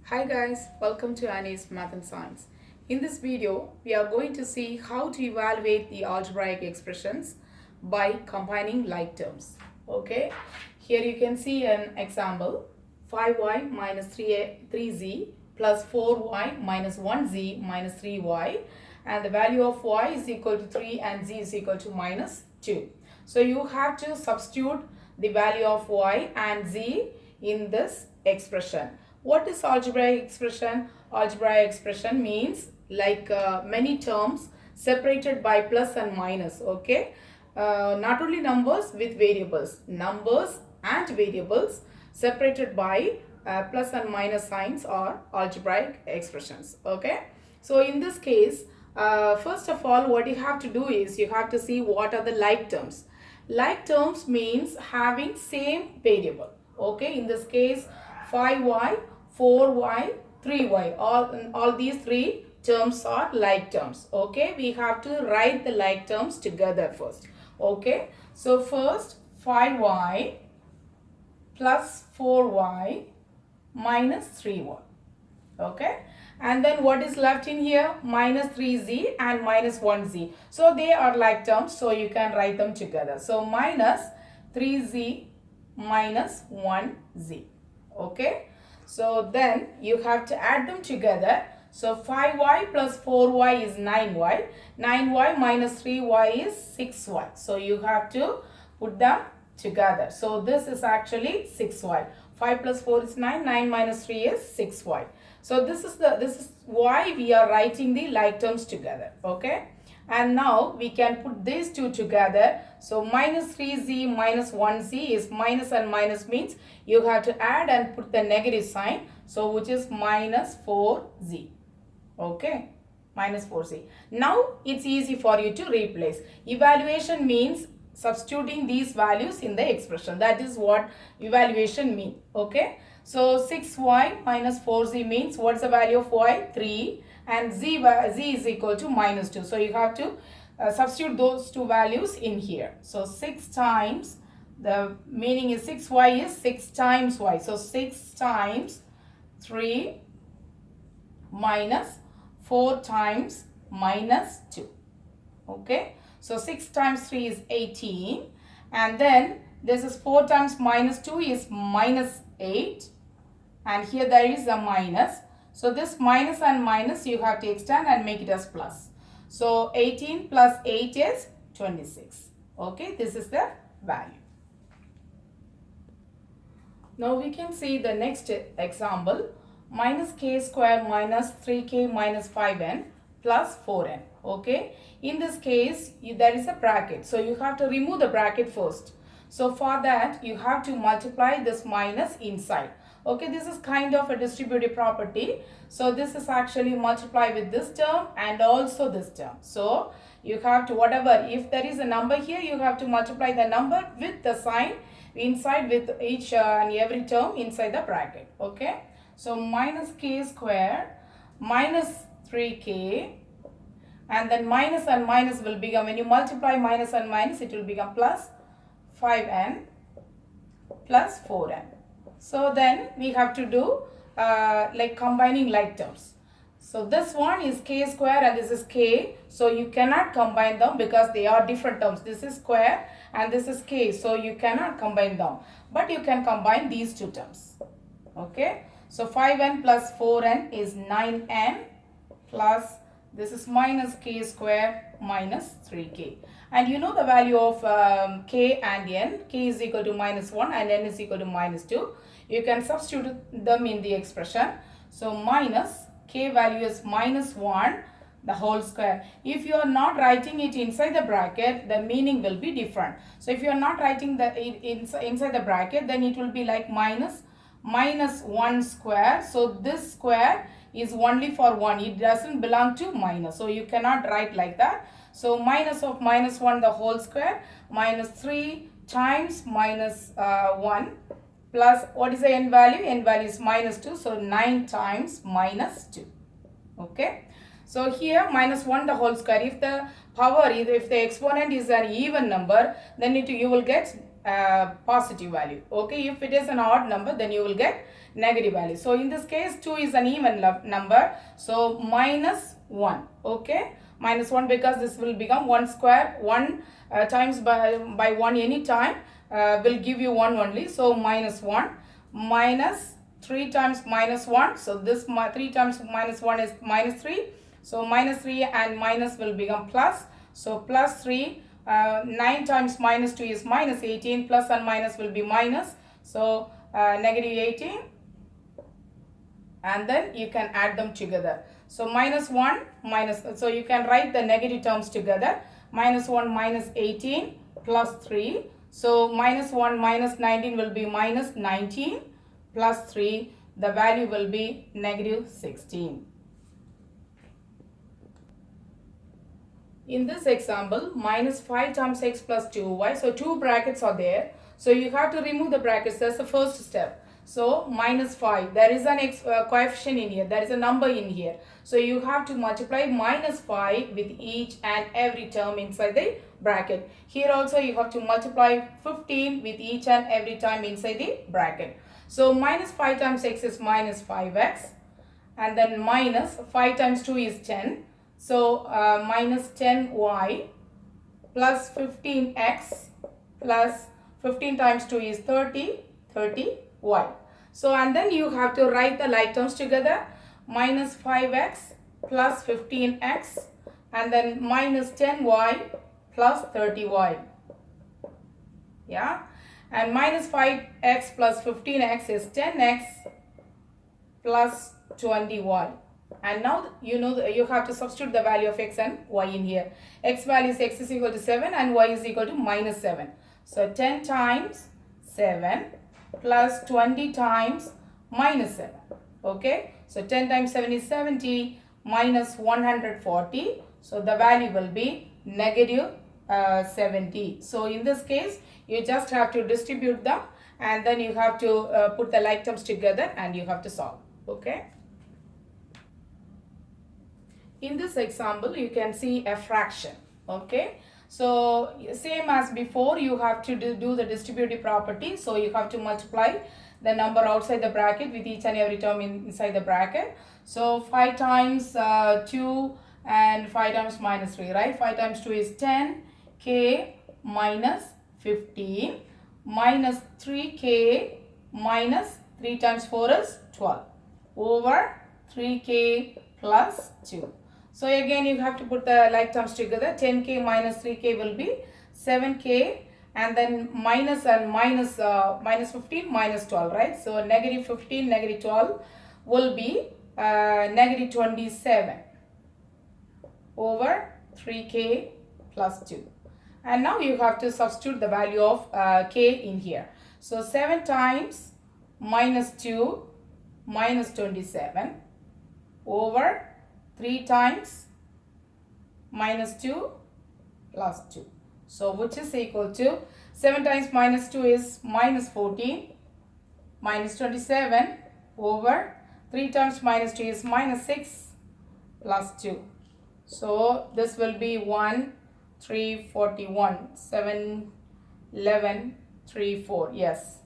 Hi guys, welcome to Annie's Math and Science. In this video, we are going to see how to evaluate the algebraic expressions by combining like terms. Okay, here you can see an example. 5y minus 3z plus 4y minus 1z minus 3y, and the value of y is equal to 3 and z is equal to minus 2. So you have to substitute the value of y and z in this expression. What is algebraic expression? Algebraic expression means like many terms separated by plus and minus. Okay, not only numbers with variables, numbers and variables separated by plus and minus signs are algebraic expressions. Okay, so in this case, first of all, what you have to do is you have to see what are the like terms. Like terms means having same variable. Okay, in this case 5y, 4y, 3y, all these three terms are like terms. Okay, we have to write the like terms together first. Okay, so first 5y plus 4y minus 3y. Okay, and then what is left in here? Minus 3z and minus 1z. So they are like terms, so you can write them together. So minus 3z minus 1z. Okay, so then you have to add them together. So 5y plus 4y is 9y. 9y minus 3y is 6y. So you have to put them together. So this is actually 6y. 5 plus 4 is 9. 9 minus 3 is 6y. So this is why we are writing the like terms together. Okay, and now we can put these two together. So minus 3z minus 1z is minus and minus means you have to add and put the negative sign. So which is minus 4z. Okay, minus 4z. Now it's easy for you to replace. Evaluation means substituting these values in the expression. That is what evaluation means. Okay, so 6y minus 4z means what's the value of y? 3, and z is equal to minus 2. So you have to substitute those two values in here. So 6 times, the meaning is 6y is 6 times y. So 6 times 3 minus 4 times minus 2. Okay, so 6 times 3 is 18, and then this is 4 times minus 2 is minus 8, and here there is a minus. So this minus and minus you have to extend and make it as plus. So 18 plus 8 is 26. Okay, this is the value. Now we can see the next example. Minus k square minus 3k minus 5n plus 4n. Okay, in this case there is a bracket, so you have to remove the bracket first. So for that you have to multiply this minus inside. Okay, this is kind of a distributive property. So this is actually multiply with this term and also this term. So you have to, whatever, if there is a number here, you have to multiply the number with the sign inside with each and every term inside the bracket. Okay, so minus k square minus 3k, and then minus and minus will become, when you multiply minus and minus, it will become plus 5n plus 4n. So then we have to do like combining like terms. So this one is k square and this is k. So you cannot combine them because they are different terms. This is square and this is k. So you cannot combine them. But you can combine these two terms. Okay. So 5n plus 4n is 9n plus this is minus k square minus 3k. And you know the value of k and n. K is equal to minus 1 and n is equal to minus 2. You can substitute them in the expression. So minus k value is minus 1 the whole square. If you are not writing it inside the bracket, the meaning will be different. So if you are not writing the inside the bracket, then it will be like minus 1 square. So this square is only for 1. It doesn't belong to minus. So you cannot write like that. So minus of minus 1 the whole square minus 3 times minus 1 plus what is the n value? N value is minus 2. So 9 times minus 2. Okay. So here minus 1 the whole square. If the power, if the exponent is an even number, then you will get positive value. Okay, if it is an odd number, then you will get negative value. So in this case 2 is an even number, so minus 1. Okay, minus 1, because this will become 1 square. 1 times by 1 any time will give you 1 only. So minus 1, minus 3 times minus 1. So this 3 times minus 1 is minus 3. So minus 3 and minus will become plus. So plus 3. 9 times minus 2 is minus 18. Plus and minus will be minus. So negative 18. And then you can add them together. So minus 1 minus. So you can write the negative terms together. Minus 1 minus 18 plus 3. So minus 1 minus 19 will be minus 19 plus 3. The value will be negative 16. In this example, minus 5 times x plus 2y. So 2 brackets are there. So you have to remove the brackets. That's the first step. So minus 5. There is an coefficient in here. There is a number in here. So you have to multiply minus 5 with each and every term inside the bracket. Here also you have to multiply 15 with each and every term inside the bracket. So minus 5 times x is minus 5x. And then minus 5 times 2 is 10. So minus 10y plus 15x plus 15 times 2 is 30, 30y. So and then you have to write the like terms together. Minus 5x plus 15x and then minus 10y plus 30y. Yeah. And minus 5x plus 15x is 10x plus 20y. And now you know you have to substitute the value of x and y in here. X value is x is equal to 7 and y is equal to minus 7. So 10 times 7 plus 20 times minus 7. Okay. So 10 times 7 is 70 minus 140. So the value will be negative 70. So in this case you just have to distribute them and then you have to put the like terms together and you have to solve. Okay. In this example, you can see a fraction. Okay. So same as before, you have to do the distributive property. So you have to multiply the number outside the bracket with each and every term inside the bracket. So 5 times 2 and 5 times minus 3, right? 5 times 2 is 10k minus 15 minus 3k minus 3 times 4 is 12 over 3k plus 2. So again you have to put the like terms together. 10k minus 3k will be 7k and then minus and minus minus 15 minus 12, right? So negative 15 negative 12 will be negative 27 over 3k plus 2. And now you have to substitute the value of k in here. So 7 times minus 2 minus 27 over 3 times minus 2 plus 2. So which is equal to 7 times minus 2 is minus 14 minus 27 over 3 times minus 2 is minus 6 plus 2. So this will be 1, 3, 41, 7, 11, 3, 4. Yes.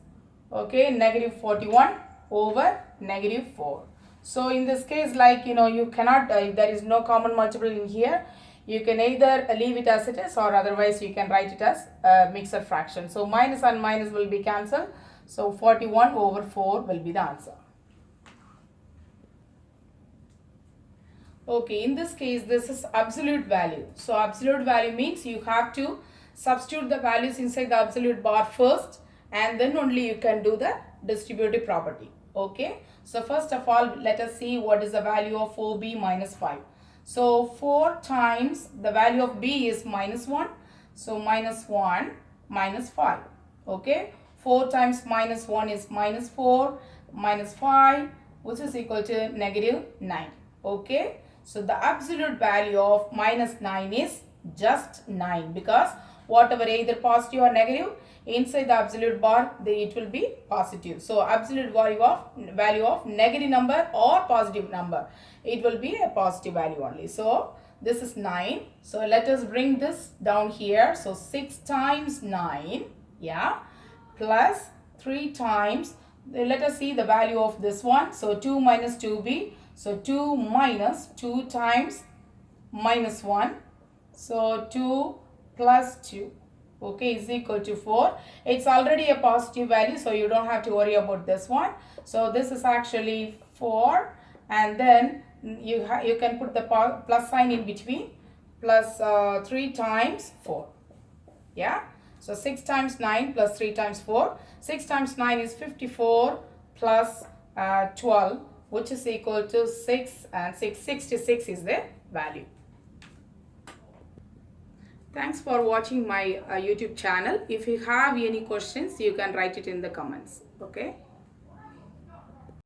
Okay, negative 41 over negative 4. So in this case, like you cannot, there is no common multiple in here. You can either leave it as it is or otherwise you can write it as a mixed fraction. So minus and minus will be cancelled. So 41 over 4 will be the answer. Okay, in this case, this is absolute value. So absolute value means you have to substitute the values inside the absolute bar first and then only you can do the distributive property. Okay. So first of all, let us see what is the value of 4b minus 5. So 4 times the value of b is minus 1. So minus 1 minus 5. Okay. 4 times minus 1 is minus 4 minus 5, which is equal to negative 9. Okay. So the absolute value of minus 9 is just 9 because whatever either positive or negative inside the absolute bar it will be positive. So absolute value of negative number or positive number, it will be a positive value only. So this is 9. So let us bring this down here. So 6 times 9 yeah, plus 3 times, let us see the value of this one. So 2 minus 2b, so 2 minus 2 times minus 1, so 2 plus 2, okay, is equal to 4. It's already a positive value, so you don't have to worry about this one. So this is actually 4, and then you can put the plus sign in between, plus 3 times 4, yeah. So 6 times 9 plus 3 times 4. 6 times 9 is 54 plus 12, which is equal to 6, and 66 is the value. Thanks for watching my YouTube channel. If you have any questions, you can write it in the comments. Okay.